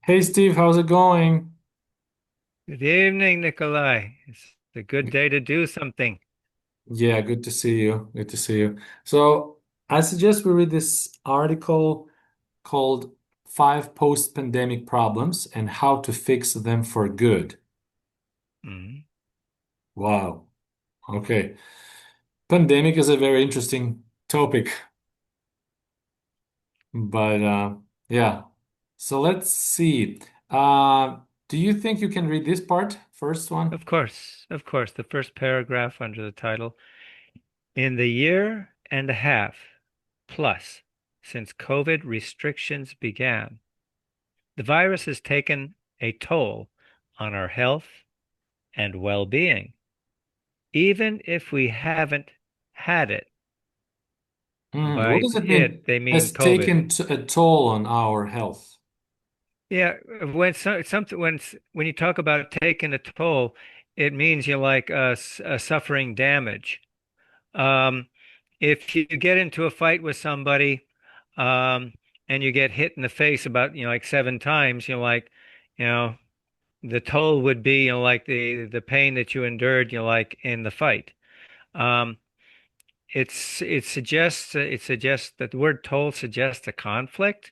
Hey Steve, how's it going? Good evening, Nikolai. It's a good day to do something. Yeah, good to see you. Good to see you. So, I suggest we read this article called Five Post-Pandemic Problems and How to Fix Them for Good. Mhm. Wow. Okay. Pandemic is a very interesting topic, but yeah. So let's see. Do you think you can read this part, first one? Of course, the first paragraph under the title. In the year and a half plus since COVID restrictions began, the virus has taken a toll on our health and well-being, even if we haven't had it. What By does it mean? it, they mean Has COVID. taken a toll on our health. Yeah, when you talk about taking a toll, it means you're like suffering damage. Um, if you get into a fight with somebody, and you get hit in the face about, like 7 times, you know, the toll would be, like the pain that you endured, like in the fight. Um, it suggests that the word toll suggests a conflict,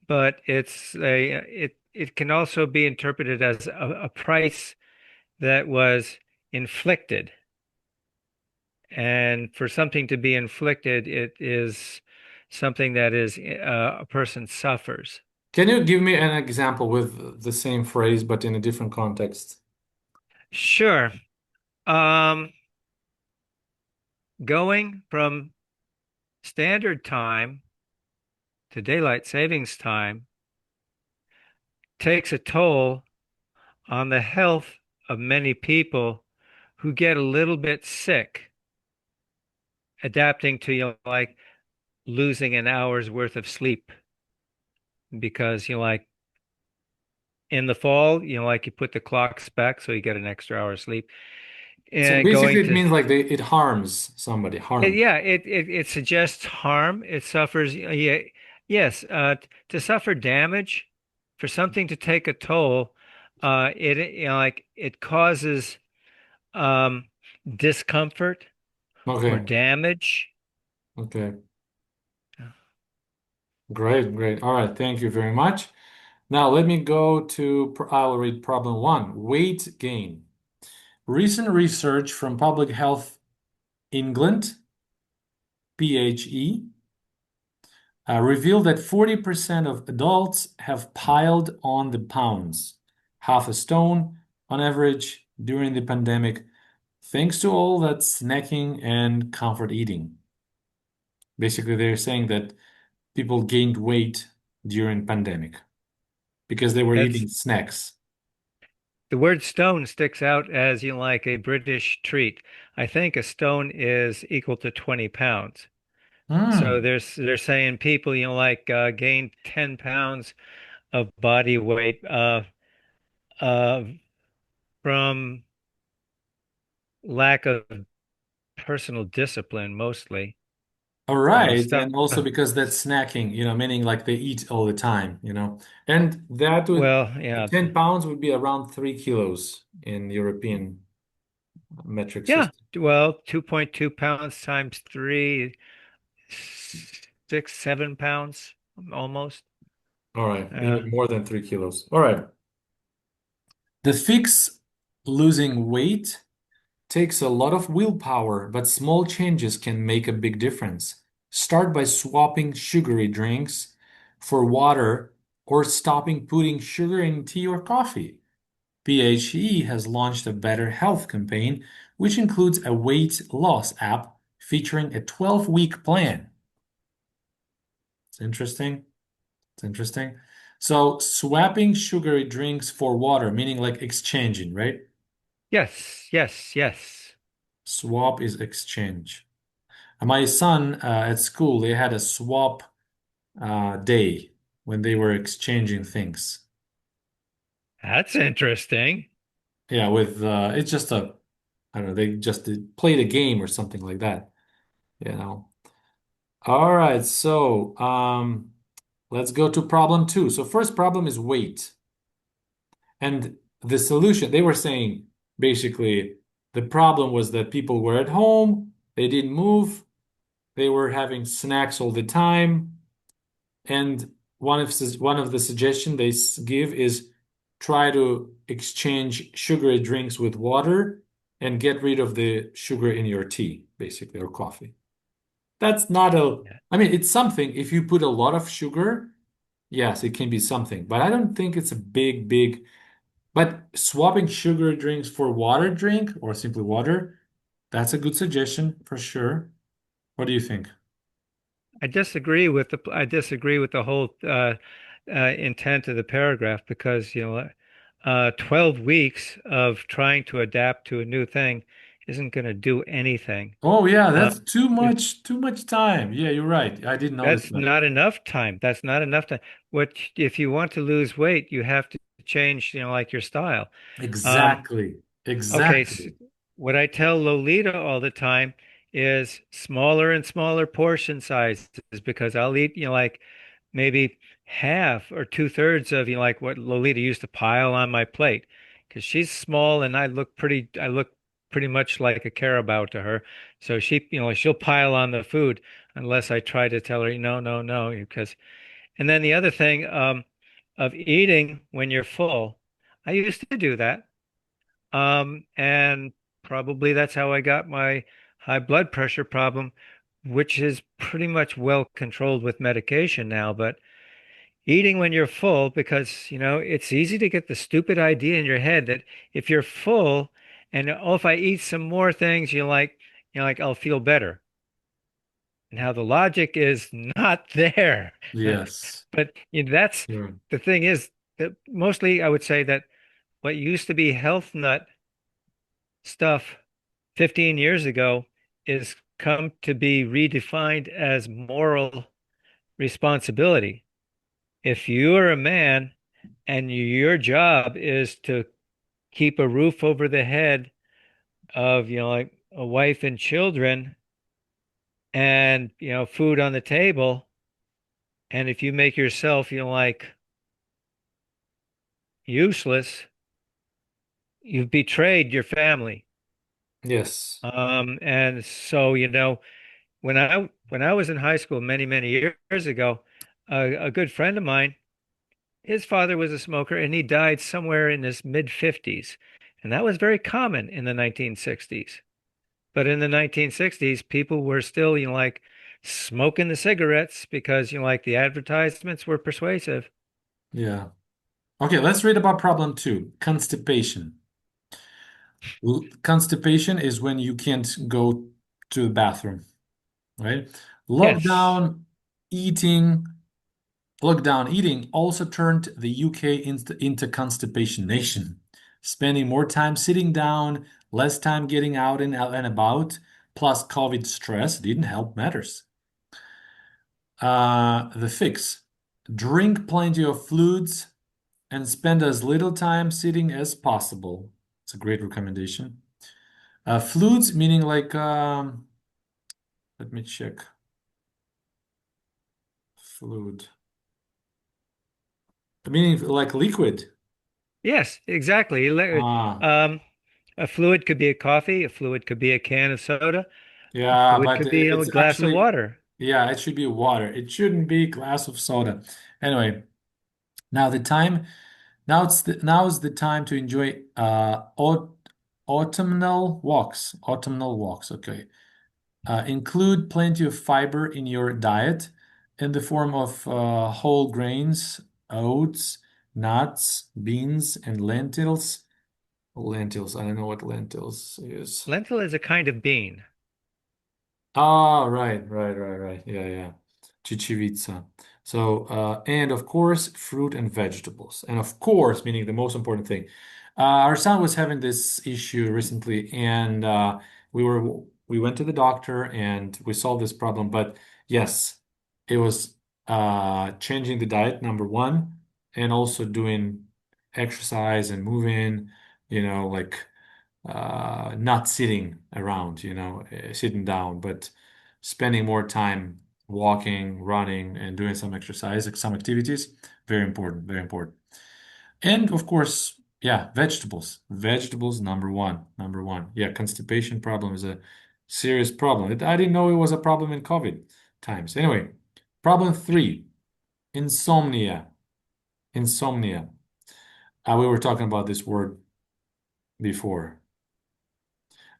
but it can also be interpreted as a price that was inflicted. And for something to be inflicted, it is something that is a person suffers. Can you give me an example with the same phrase but in a different context? Sure. Um, Going from standard time to daylight savings time takes a toll on the health of many people who get a little bit sick, adapting to, like losing an hour's worth of sleep because, in the fall, like you put the clocks back so you get an extra hour of sleep. So And basically, going it to means like it harms somebody, harm. yeah, it suggests harm. It suffers, yeah, yes, to suffer damage, for something to take a toll, like it causes um discomfort or Okay, damage. okay, great, great. All right, thank you very much. Now let me go to, I'll read problem one, weight gain. Recent research from Public Health England, PHE, revealed that 40% of adults have piled on the pounds, half a stone on average during the pandemic, thanks to all that snacking and comfort eating. Basically, they're saying that people gained weight during pandemic because they were That's eating snacks. the word stone sticks out as, like a British treat. I think a stone is equal to 20 pounds. So Hmm. they're saying people, gained 10 pounds of body weight uh, from lack of personal discipline, mostly. All right, Stuff. and also because that's snacking, meaning like they eat all the time, and that would Well, yeah, 10 pounds would be around 3 kilos in European metric yeah. system. Well, 2.2 pounds times three, 6, 7 pounds almost. All right, Uh, even more than 3 kilos. All right. The fix losing weight takes a lot of willpower, but small changes can make a big difference. Start by swapping sugary drinks for water or stopping putting sugar in tea or coffee. PHE has launched a Better Health campaign, which includes a weight loss app featuring a 12-week plan. It's interesting. It's interesting. So, swapping sugary drinks for water, meaning like exchanging, right? yes, yes, yes. Swap is exchange. My son at school, they had a swap day when they were exchanging things. That's interesting. Yeah, with it's just I don't know, they just played a game or something like that, you know. All right, so let's go to problem two. So first problem is weight. And the solution, they were saying basically the problem was that people were at home, they didn't move, they were having snacks all the time. And one of the suggestions they give is try to exchange sugary drinks with water and get rid of the sugar in your tea, basically, or coffee. That's not a, I mean, it's something. If you put a lot of sugar, yes, it can be something, but I don't think it's a big. But swapping sugar drinks for water drink or simply water, that's a good suggestion for sure. What do you think? I disagree with the whole intent of the paragraph because 12 weeks of trying to adapt to a new thing isn't going to do anything. Oh yeah, Uh, that's if too much time. Yeah, you're right. I didn't notice That's that. not enough time. That's not enough time. If you want to lose weight, you have to change, like your style. Um, Exactly. Okay, Exactly. what I tell Lolita all the time is smaller and smaller portion sizes because I'll eat, like maybe half or two-thirds of, like what Lolita used to pile on my plate. Because she's small and I look pretty much like a carabao to her. So she'll pile on the food unless I try to tell her, no, no, no, because, and then the other thing, of eating when you're full, I used to do that. And probably that's how I got my high blood pressure problem, which is pretty much well controlled with medication now. But eating when you're full, because, it's easy to get the stupid idea in your head that if you're full and oh, if I eat some more things, I'll feel better. And how the logic is not there. Yes. But that's Yeah. the thing is that mostly I would say that what used to be health nut stuff 15 years ago is come to be redefined as moral responsibility. If you're a man and your job is to keep a roof over the head of, like a wife and children and, food on the table, and if you make yourself, like useless, you've betrayed your family. Yes. And so, when I was in high school many years ago, a good friend of mine, his father was a smoker and he died somewhere in his mid 50s. And that was very common in the 1960s. But in the 1960s, people were still, like smoking the cigarettes because, like the advertisements were persuasive. Yeah. Okay, let's read about problem two, constipation. Constipation is when you can't go to the bathroom, right? Yes. Lockdown eating, lockdown eating also turned the UK into constipation nation, spending more time sitting down, less time getting out and about, plus COVID stress didn't help matters. The fix, drink plenty of fluids and spend as little time sitting as possible. It's a great recommendation. Fluids meaning like, let me check. Fluid. Meaning like liquid. Yes, exactly. Ah, A fluid could be a coffee, a fluid could be a can of soda, a yeah, fluid but could be, a it's glass of actually, water. yeah, it should be water. It shouldn't be glass of soda. Anyway, now the time, now is the time to enjoy autumnal walks. Autumnal walks, okay. Include plenty of fiber in your diet in the form of whole grains, oats, nuts, beans, and lentils. Lentils, I don't know what lentils is. Lentil is a kind of bean. Ah, right. Yeah. Chichivitsa. So, and of course, fruit and vegetables. And of course, meaning the most important thing. Our son was having this issue recently, and we were we went to the doctor and we solved this problem. But yes, it was changing the diet, number one, and also doing exercise and moving, like not sitting around, sitting down, but spending more time walking, running, and doing some exercise, like some activities. Very important, very important. And of course, Yeah, vegetables. Vegetables, number one. Number one. Yeah, constipation problem is a serious problem. I didn't know it was a problem in COVID times. Anyway, problem three, insomnia. Insomnia. We were talking about this word before.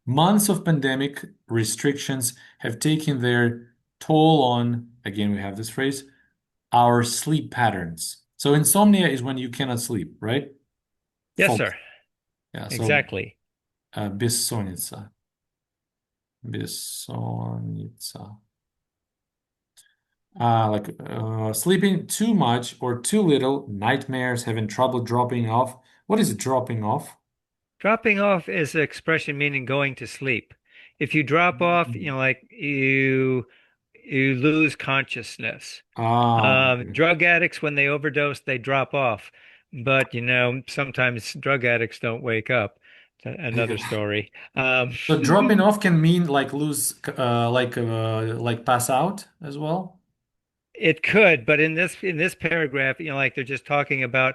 Months of pandemic restrictions have taken their toll on, again, we have this phrase, our sleep patterns. So insomnia is when you cannot sleep, right? Yes, False. sir. Yeah, so Exactly. bessonnica. Bessonnica. Sleeping too much or too little, nightmares, having trouble dropping off. What is it, dropping off? Dropping off is an expression meaning going to sleep. If you drop off, like you lose consciousness. Okay. Drug addicts, when they overdose, they drop off. But sometimes drug addicts don't wake up. Another Yeah. story. So dropping off can mean like lose, like pass out as well. It could, but in this paragraph, like they're just talking about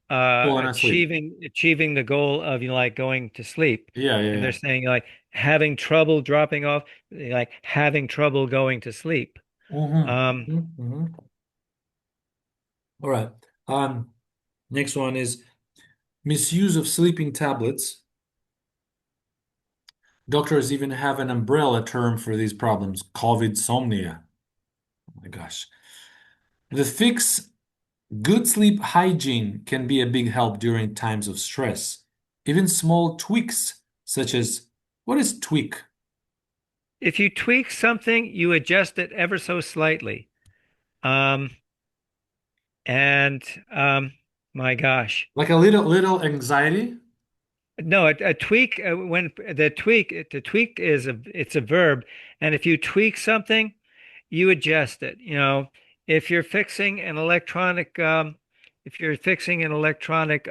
Falling asleep. achieving the goal of like going to sleep, Yeah, yeah, and they're yeah. saying like having trouble dropping off, like having trouble going to sleep. Mm-hmm. Um, Mm-hmm. All right. Next one is misuse of sleeping tablets. Doctors even have an umbrella term for these problems, COVID somnia. Oh my gosh. The fix, good sleep hygiene can be a big help during times of stress. Even small tweaks, such as what is tweak? if you tweak something, you adjust it ever so slightly. Um, and my gosh, Like a little anxiety? no, a tweak when the tweak it's a verb, and if you tweak something, you adjust it. If you're fixing an electronic, if you're fixing an electronic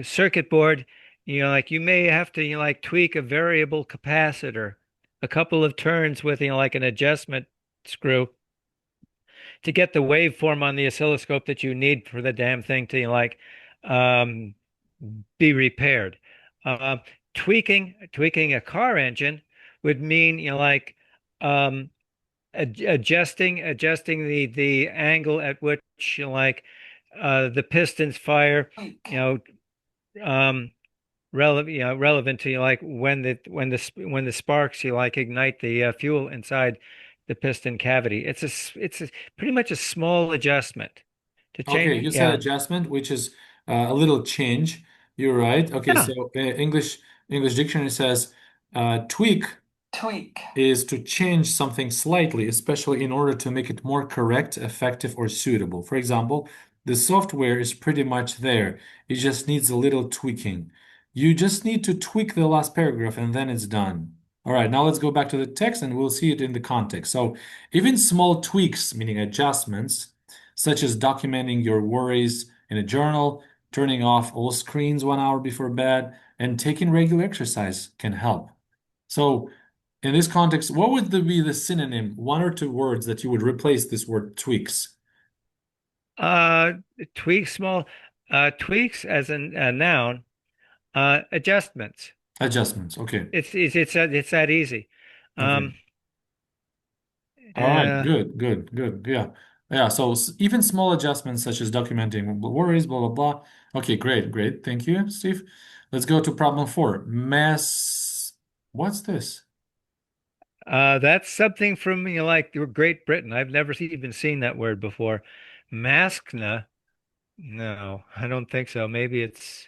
circuit board, like you may have to, like tweak a variable capacitor, a couple of turns with, like an adjustment screw to get the waveform on the oscilloscope that you need for the damn thing to, um, be repaired. Uh, tweaking a car engine would mean, um, adjusting the angle at which the pistons fire, you know, um, relevant to like when the sparks ignite the fuel inside the piston cavity. It's pretty much a small adjustment to Okay, change. you said Yeah, adjustment, which is a little change. You're right. Okay, yeah. so English dictionary says tweak is to change something slightly, especially in order to make it more correct, effective, or suitable. For example, the software is pretty much there. It just needs a little tweaking. You just need to tweak the last paragraph and then it's done. All right, now let's go back to the text and we'll see it in the context. So, even small tweaks, meaning adjustments, such as documenting your worries in a journal, turning off all screens 1 hour before bed, and taking regular exercise can help. So, in this context, what would be the synonym, one or two words that you would replace this word tweaks? Uh, tweak small tweaks as a noun. Adjustments. Adjustments. Okay. It's that easy. Okay. Um, All right. uh, Good. Good. Good. Yeah. Yeah. So even small adjustments such as documenting worries, blah, blah, blah. Okay. Great. Great. Thank you, Steve. Let's go to problem four. Mass. What's this? that's something from like Great Britain. I've never even seen that word before. Maskna? No, I don't think so. Maybe it's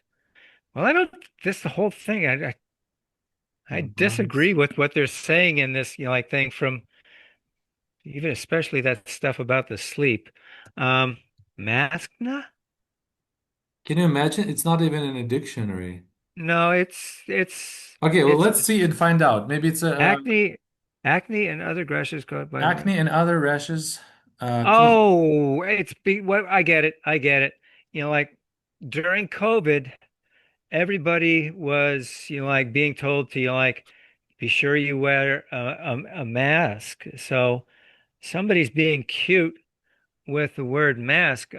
well, I don't. This the whole thing. I Mass. disagree with what they're saying in this, like thing from even especially that stuff about the sleep. Um, Maskna? Can you imagine? It's not even in a dictionary. No, it's Okay. Well, it's let's see and find out. Maybe it's a acne, acne and other rashes caused by acne and other rashes. Please. Oh, what I get it. I get it. Like during COVID, everybody was, like being told to, like be sure you wear a mask. So somebody's being cute with the word mask.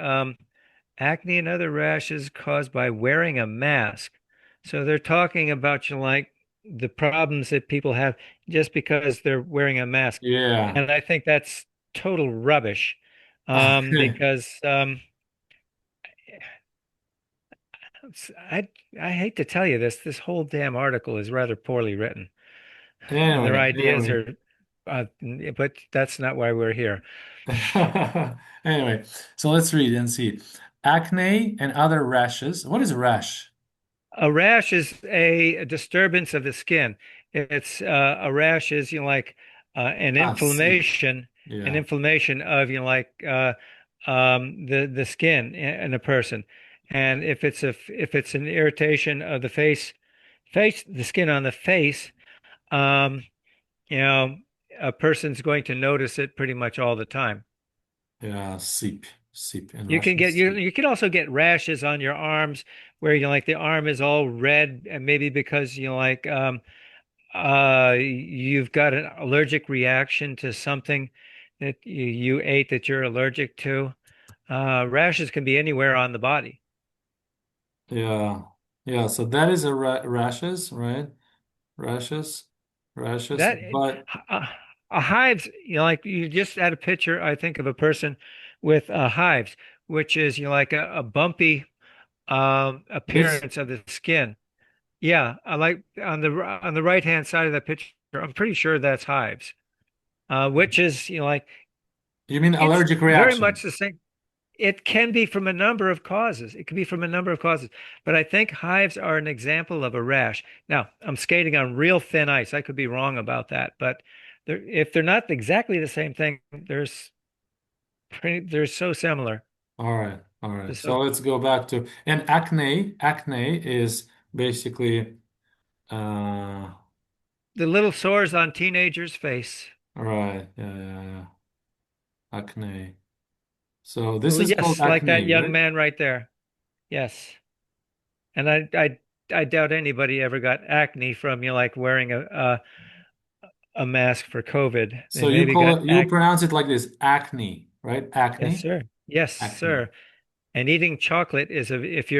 acne and other rashes caused by wearing a mask. So they're talking about the problems that people have just because they're wearing a mask. Yeah. And I think that's total rubbish. Okay. Because I I hate to tell you this, this whole damn article is rather poorly written. And their Anyway, ideas anyway. are, but that's not why we're here. Anyway, so let's read and see. Acne and other rashes. What is a rash? A rash is a disturbance of the skin. It's a rash is Ah, see. an Yeah. inflammation of the skin in a person. And if it's an irritation of the face the skin on the face, um, you know, a person's going to notice it pretty much all the time. Yeah, seep. Seep in You can Russian, get seep. you can also get rashes on your arms where the arm is all red and maybe because you've got an allergic reaction to something that you ate that you're allergic to. Rashes can be anywhere on the body. Yeah. Yeah, so that is a rashes, right? Rashes. Rashes. That But uh, hives, like you just had a picture, I think, of a person with hives, which is a bumpy this, appearance of the skin. Yeah, I like on the right hand side of that picture. I'm pretty sure that's hives, which is you mean it's allergic very reaction? much the same. It can be from a number of causes. It can be from a number of causes, but I think hives are an example of a rash. Now, I'm skating on real thin ice. I could be wrong about that, but if they're not exactly the same thing, they're so similar. All right. All They're right. so So let's go back to and acne. Acne is basically uh the little sores on teenagers' face. all right. Yeah, yeah, yeah. Acne. So this Well, is called yes, like that acne, young right? man right there. Yes. And I doubt anybody ever got acne from wearing a mask for COVID. They So you maybe got call it, you acne. pronounce it like this, acne, right? Yes, Acne, sir. Yes, acne. sir. And eating chocolate is if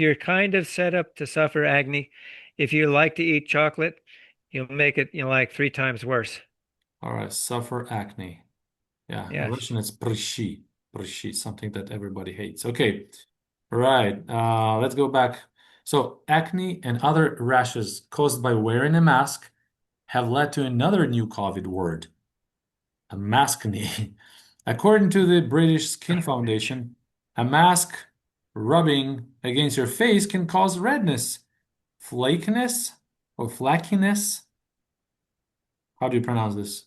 you're kind of set up to suffer acne, if you like to eat chocolate, you'll make it like three times worse. All right, suffer acne. Yeah, in Yes. Russian it's prыщи, prыщи, something that everybody hates. Okay, right. Let's go back. So acne and other rashes caused by wearing a mask have led to another new COVID word, a maskne. According to the British Skin Foundation, a mask rubbing against your face can cause redness, flakiness, or flackiness. How do you pronounce this,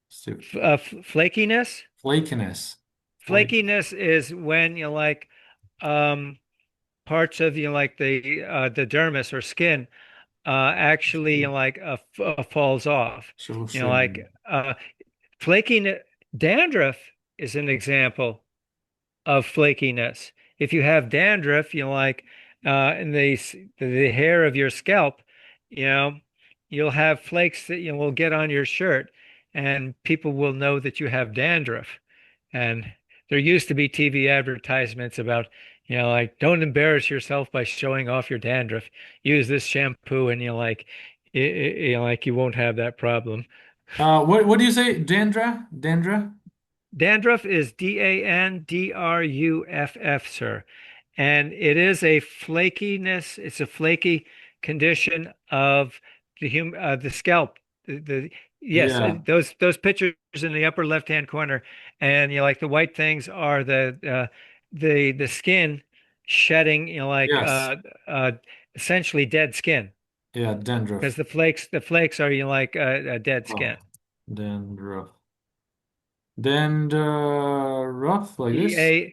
Steve? Flakiness. Flakiness. Flake. Flakiness is when um parts of the dermis or skin actually falls off. You know, Шелушение. like flaking dandruff is an example of flakiness. If you have dandruff, in the hair of your scalp, you know, you'll have flakes that you will get on your shirt, and people will know that you have dandruff. And there used to be TV advertisements about, don't embarrass yourself by showing off your dandruff. Use this shampoo, and you won't have that problem. What do you say? Dandra? Dandra? Dandruff is Dandruff, sir. And it is a flakiness, it's a flaky condition of the scalp. Yes, Yeah. those pictures in the upper left-hand corner, and the white things are the skin shedding, Yes. essentially dead skin Yeah, because dandruff. the flakes are dead Oh, skin. dandruff. Dandruff like D this? A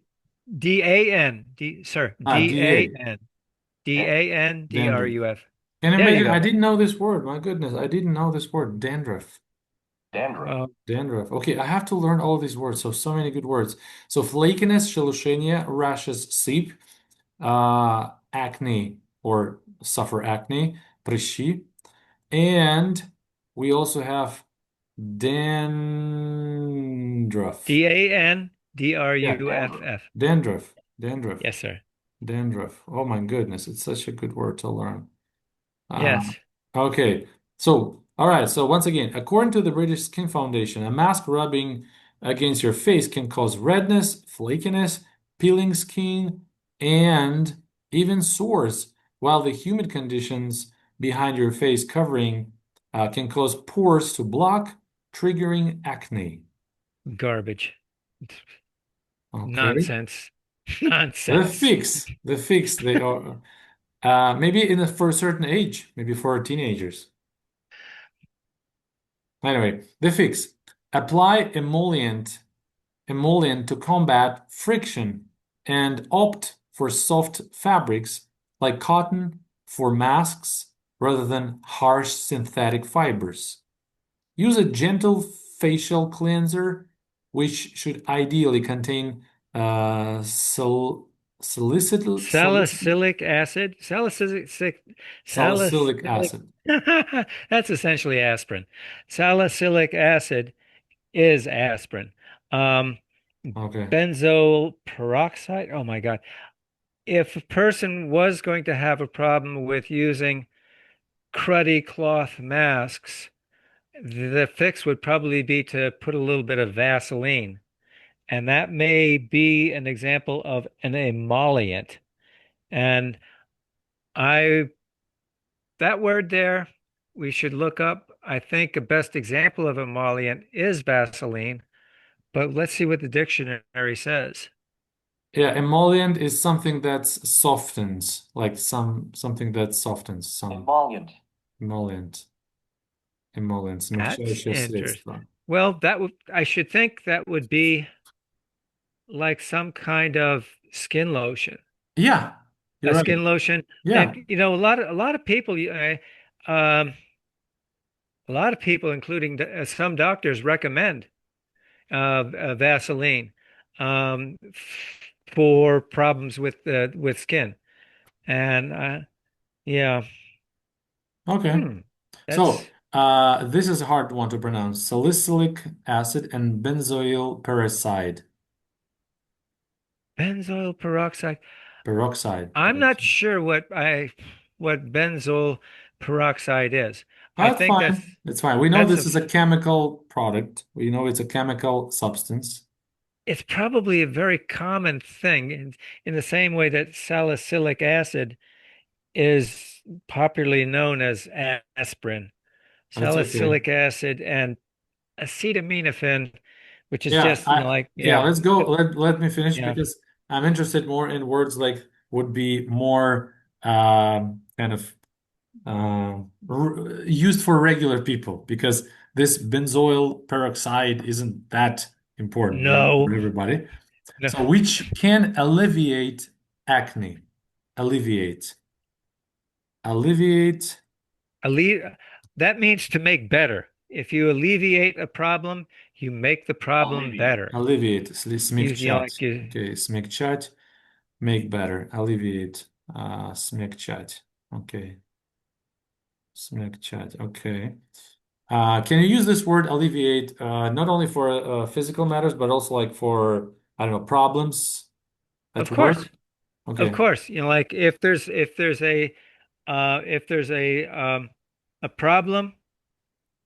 D A N D sir Ah, D A DA. N Dandruff. DANDRUF. Can you There you imagine? I go. didn't know this word. My goodness, I didn't know this word. Dandruff. Well, Dandruff. Okay, I have to learn all of these words. So, so many good words. So, flakiness, шелушение, rashes, seep, acne or suffer acne, прыщи. And we also have dandruff. DAN. Yeah, Druff. dandruff, dandruff, Yes, sir. dandruff. Oh my goodness, it's such a good word to learn. Uh, Yes. okay, so all right. So once again, according to the British Skin Foundation, a mask rubbing against your face can cause redness, flakiness, peeling skin, and even sores. While the humid conditions behind your face covering can cause pores to block, triggering acne. Garbage. Okay. Nonsense. Nonsense. The fix, they are maybe for a certain age, maybe for teenagers. Anyway, the fix. Apply emollient to combat friction and opt for soft fabrics like cotton for masks rather than harsh synthetic fibers. Use a gentle facial cleanser, which should ideally contain salicylic Salicylic acid. salicylic Salicylic. acid. That's essentially aspirin. Salicylic acid is aspirin. Um, Okay. benzoyl peroxide. Oh my God. If a person was going to have a problem with using cruddy cloth masks, the fix would probably be to put a little bit of Vaseline. And that may be an example of an emollient. And I, that word there, we should look up. I think a best example of emollient is Vaseline, but let's see what the dictionary says. Yeah, emollient is something that softens, like something that softens some emollient. Emollients, That's смягчающее interesting. средство. Well, that would, I should think that would be like some kind of skin lotion. Yeah, you're A right. skin lotion. Yeah. And a lot of people, a lot of people, including some doctors, recommend Vaseline for problems with skin. And yeah, Okay. hmm, So, that's this is a hard one to pronounce. Salicylic acid and benzoyl peroxide. benzoyl peroxide. Peroxide. I'm not sure what benzoyl peroxide is. I That's think that's fine. It's fine. We know that's this a is a chemical product. We know it's a chemical substance. it's probably a very common thing in the same way that salicylic acid is popularly known as aspirin. That's okay. Salicylic acid and acetaminophen, which is Yeah, just, yeah, let's go. Let me finish yeah, because I'm interested more in words like would be more kind of used for regular people because this benzoyl peroxide isn't that important, no, for everybody. no. So, which can alleviate acne? Alleviate. Alleviate. Alle that means to make better. If you alleviate a problem, you make the problem better. Alleviate. You Смягчать. like you Okay, смягчать. Make better. Alleviate. Смягчать. Okay. Смягчать. Okay. Can you use this word alleviate not only for physical matters, but also like for, I don't know, problems at Of work? course. Of Okay. course. Like if there's a problem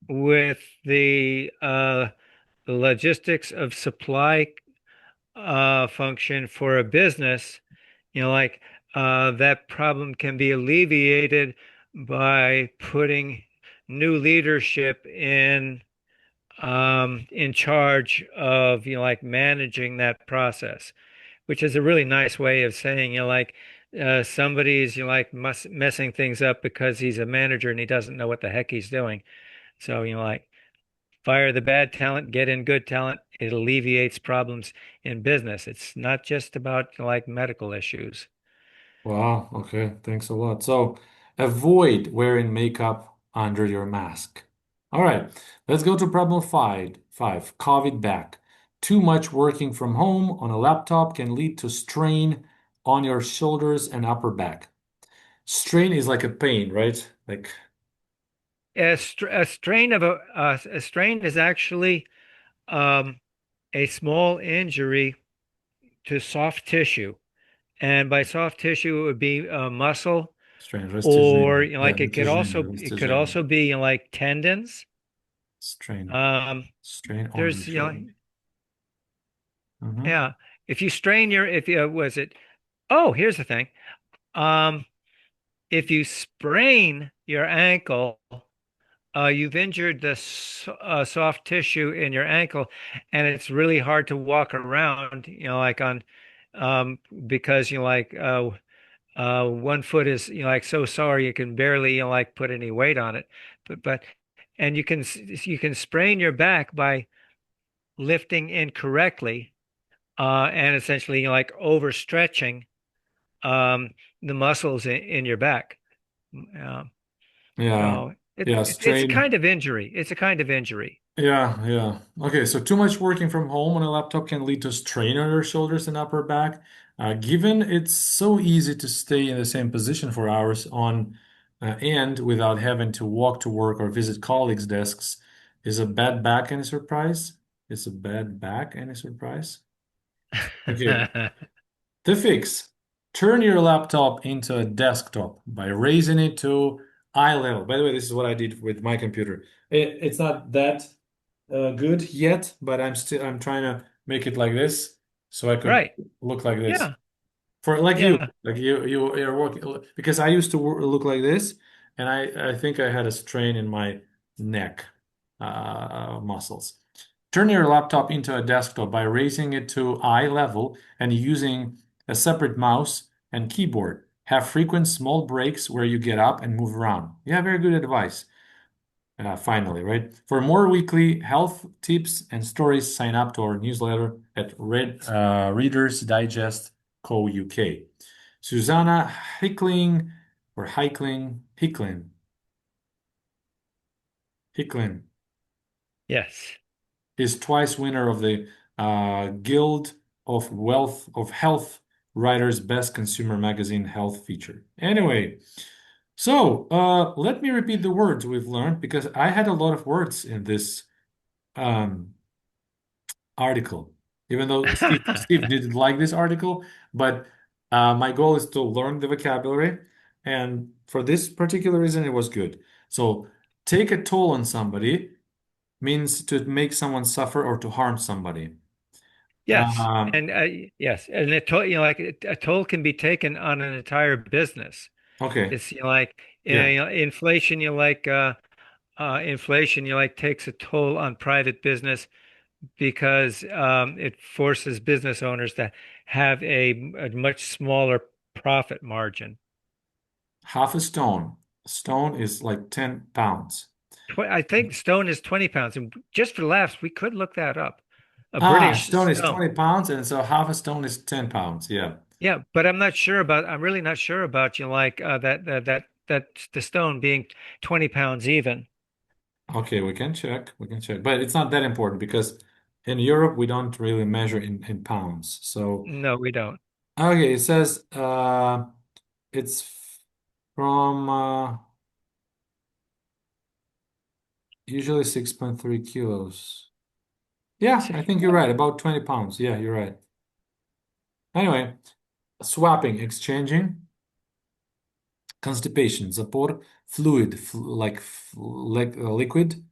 with the logistics of supply function for a business, like that problem can be alleviated by putting new leadership in charge of like managing that process, which is a really nice way of saying somebody's messing things up because he's a manager and he doesn't know what the heck he's doing. So like fire the bad talent, get in good talent. It alleviates problems in business. It's not just about like medical issues. Wow. Okay. Thanks a lot. So avoid wearing makeup under your mask. All right. Let's go to problem five, COVID back. Too much working from home on a laptop can lead to strain on your shoulders and upper back. Strain is like a pain, right? Like, A strain is actually um, a small injury to soft tissue. And by soft tissue, it would be muscle, Strain, or restringent. you know, Yeah, like restringent, it could restringent. also be, you know, like tendons. Strain. Um, Strain on the there's, you know, shoulder. Mm-hmm. yeah. If you strain your, if you was it, oh, here's the thing. Um, if you sprain your ankle, you've injured the soft tissue in your ankle, and it's really hard to walk around, you know, like on, because you know, like one foot is, you know, like so sore you can barely, you know, like put any weight on it. But and you can sprain your back by lifting incorrectly, and essentially, you know, like overstretching um, the muscles in your back. Um, Yeah. so Yeah, it's a strain. kind of injury. It's a kind of injury. Yeah, yeah. Okay, so too much working from home on a laptop can lead to strain on your shoulders and upper back. Given it's so easy to stay in the same position for hours on end without having to walk to work or visit colleagues' desks, is a bad back any surprise? Is a bad back any surprise? Okay, the fix. Turn your laptop into a desktop by raising it to eye level. By the way, this is what I did with my computer. It's not that good yet, but I'm trying to make it like this so I could Right. look like this. Yeah. For like you, Yeah. you're working because I used to look like this, and I think I had a strain in my neck muscles. Turn your laptop into a desktop by raising it to eye level and using a separate mouse and keyboard. Have frequent small breaks where you get up and move around. Yeah, very good advice. Finally, right? For more weekly health tips and stories, sign up to our newsletter at Reader's Digest Co. UK. Susanna Hickling or Hicklin Yes. is twice winner of the Guild of Wealth of Health Writers Best Consumer Magazine Health feature. Anyway, so let me repeat the words we've learned because I had a lot of words in this um, article, even though Steve didn't like this article, but my goal is to learn the vocabulary, and for this particular reason, it was good. So, take a toll on somebody means to make someone suffer or to harm somebody. Yes. Um, And yes. And a toll, you know, like a toll can be taken on an entire business. okay, It's, you know, like, yeah, you know, inflation, you know, like, inflation, you know, like takes a toll on private business because it forces business owners to have a much smaller profit margin. half a stone. A stone is like 10 pounds. I think stone is 20 pounds. And just for laughs, we could look that up. A Ah, a British stone is stone. 20 pounds, and so half a stone is 10 pounds. Yeah. Yeah, but I'm really not sure about you like that the stone being 20 pounds even. Okay, we can check. We can check. But it's not that important because in Europe we don't really measure in pounds. So No, we don't. okay, it says it's from usually 6.3 kilos. Yeah, I think you're right. About 20 pounds. Yeah, you're right. Anyway, swapping, exchanging, constipation, запор, fluid, like liquid,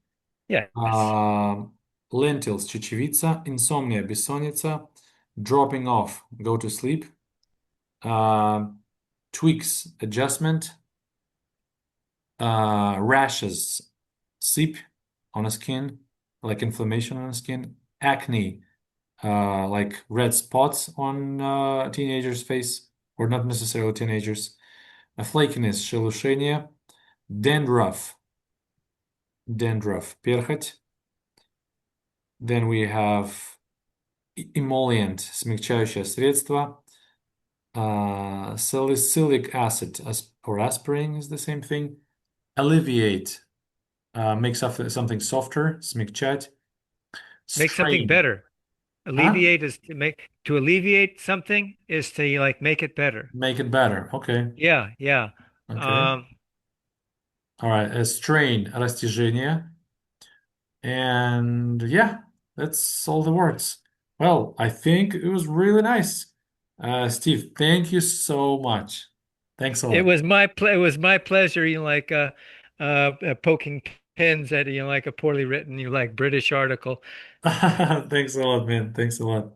Yes. um, lentils, чечевица, insomnia, бессонница, dropping off, go to sleep, uh, tweaks, adjustment, rashes, sip on the skin, like inflammation on the skin, acne, like red spots on teenagers' face, or not necessarily teenagers, flakiness, шелушение, dandruff, перхоть. Then we have emollient, смягчающее средство, salicylic acid or aspirin is the same thing. Alleviate makes up something softer, смягчать. Make something Strain, better. huh? Alleviate is to alleviate something is to like make it better. Make it better. Okay. Yeah, yeah. Okay. Um, All right. Strain, растяжение. And yeah, that's all the words. Well, I think it was really nice. Steve, thank you so much. Thanks a lot. It was my pleasure. Poking pins at like a poorly written British article. Thanks a lot, man. Thanks a lot.